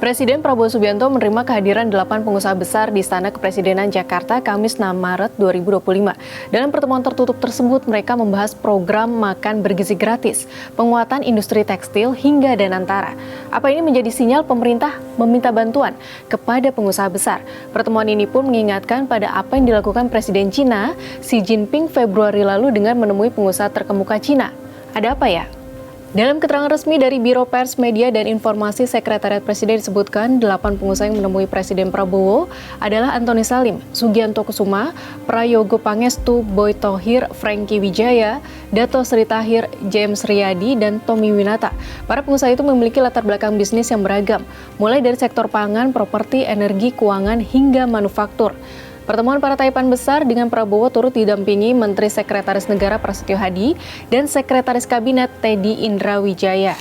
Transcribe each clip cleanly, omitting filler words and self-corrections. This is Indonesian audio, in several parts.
Presiden Prabowo Subianto menerima kehadiran 8 pengusaha besar di Istana Kepresidenan Jakarta Kamis 6 Maret 2025. Dalam pertemuan tertutup tersebut, mereka membahas program makan bergizi gratis, penguatan industri tekstil hingga Danantara. Apa ini menjadi sinyal pemerintah meminta bantuan kepada pengusaha besar? Pertemuan ini pun mengingatkan pada apa yang dilakukan Presiden Cina Xi Jinping Februari lalu dengan menemui pengusaha terkemuka Cina. Ada apa ya? Dalam keterangan resmi dari Biro Pers, Media, dan Informasi Sekretariat Presiden disebutkan 8 pengusaha yang menemui Presiden Prabowo adalah Antoni Salim, Sugianto Kusuma, Prayogo Pangestu, Boy Thohir, Franky Wijaya, Dato Sri Tahir, James Riyadi, dan Tommy Winata. Para pengusaha itu memiliki latar belakang bisnis yang beragam, mulai dari sektor pangan, properti, energi, keuangan, hingga manufaktur. Pertemuan para taipan besar dengan Prabowo turut didampingi Menteri Sekretaris Negara Prasetyo Hadi dan Sekretaris Kabinet Teddy Indra Wijaya.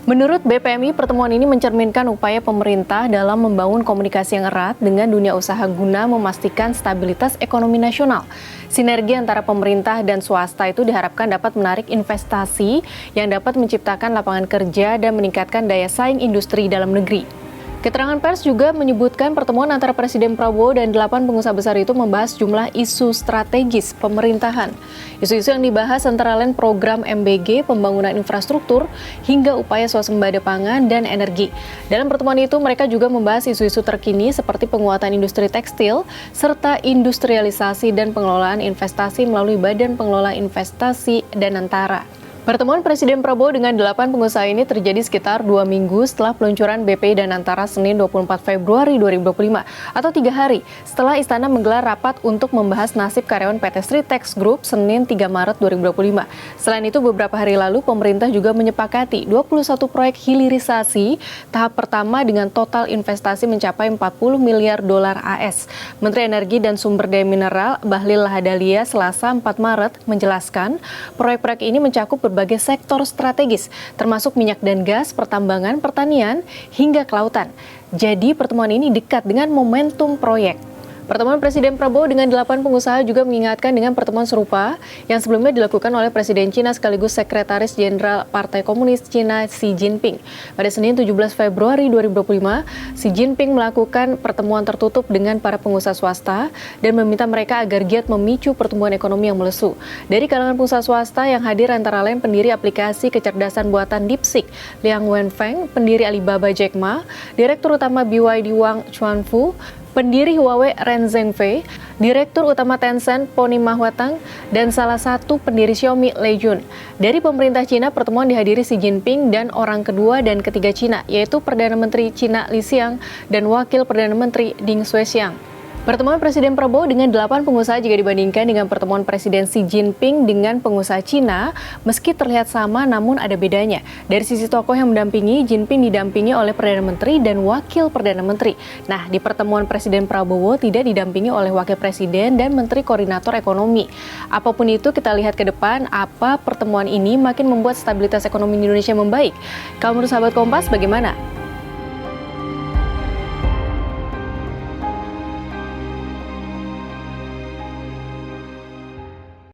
Menurut BPMI, pertemuan ini mencerminkan upaya pemerintah dalam membangun komunikasi yang erat dengan dunia usaha guna memastikan stabilitas ekonomi nasional. Sinergi antara pemerintah dan swasta itu diharapkan dapat menarik investasi yang dapat menciptakan lapangan kerja dan meningkatkan daya saing industri dalam negeri. Keterangan pers juga menyebutkan pertemuan antara Presiden Prabowo dan 8 pengusaha besar itu membahas jumlah isu strategis pemerintahan. Isu-isu yang dibahas antara lain program MBG, pembangunan infrastruktur, hingga upaya swasembada pangan dan energi. Dalam pertemuan itu, mereka juga membahas isu-isu terkini seperti penguatan industri tekstil, serta industrialisasi dan pengelolaan investasi melalui Badan Pengelola Investasi Danantara. Pertemuan Presiden Prabowo dengan 8 pengusaha ini terjadi sekitar 2 minggu setelah peluncuran BPI Danantara Senin 24 Februari 2025 atau 3 hari setelah Istana menggelar rapat untuk membahas nasib karyawan PT Sritex Group Senin 3 Maret 2025. Selain itu, beberapa hari lalu pemerintah juga menyepakati 21 proyek hilirisasi tahap pertama dengan total investasi mencapai 40 miliar dolar AS. Menteri Energi dan Sumber Daya Mineral Bahlil Lahadalia Selasa 4 Maret menjelaskan proyek-proyek ini mencakup berbagai sektor strategis, termasuk minyak dan gas, pertambangan, pertanian, hingga kelautan. Jadi pertemuan ini dekat dengan momentum proyek. Pertemuan Presiden Prabowo dengan 8 pengusaha juga mengingatkan dengan pertemuan serupa yang sebelumnya dilakukan oleh Presiden Cina sekaligus Sekretaris Jenderal Partai Komunis Cina Xi Jinping. Pada Senin 17 Februari 2025, Xi Jinping melakukan pertemuan tertutup dengan para pengusaha swasta dan meminta mereka agar giat memicu pertumbuhan ekonomi yang melesu. Dari kalangan pengusaha swasta yang hadir antara lain pendiri aplikasi kecerdasan buatan DeepSeek, Liang Wenfeng, pendiri Alibaba Jack Ma, Direktur Utama BYD Wang Chuanfu, pendiri Huawei Ren Zhengfei, Direktur Utama Tencent Pony Mahwatang, dan salah satu pendiri Xiaomi Lei Jun. Dari pemerintah Cina, pertemuan dihadiri Xi Jinping dan orang kedua dan ketiga Cina, yaitu Perdana Menteri Cina Li Xiang dan Wakil Perdana Menteri Ding Xuexiang. Pertemuan Presiden Prabowo dengan 8 pengusaha jika dibandingkan dengan pertemuan Presiden Xi Jinping dengan pengusaha Cina, meski terlihat sama namun ada bedanya. Dari sisi tokoh yang mendampingi, Jinping didampingi oleh Perdana Menteri dan Wakil Perdana Menteri. Nah, di pertemuan Presiden Prabowo tidak didampingi oleh Wakil Presiden dan Menteri Koordinator Ekonomi. Apapun itu, kita lihat ke depan apa pertemuan ini makin membuat stabilitas ekonomi Indonesia membaik. Kalau menurut sahabat Kompas, bagaimana?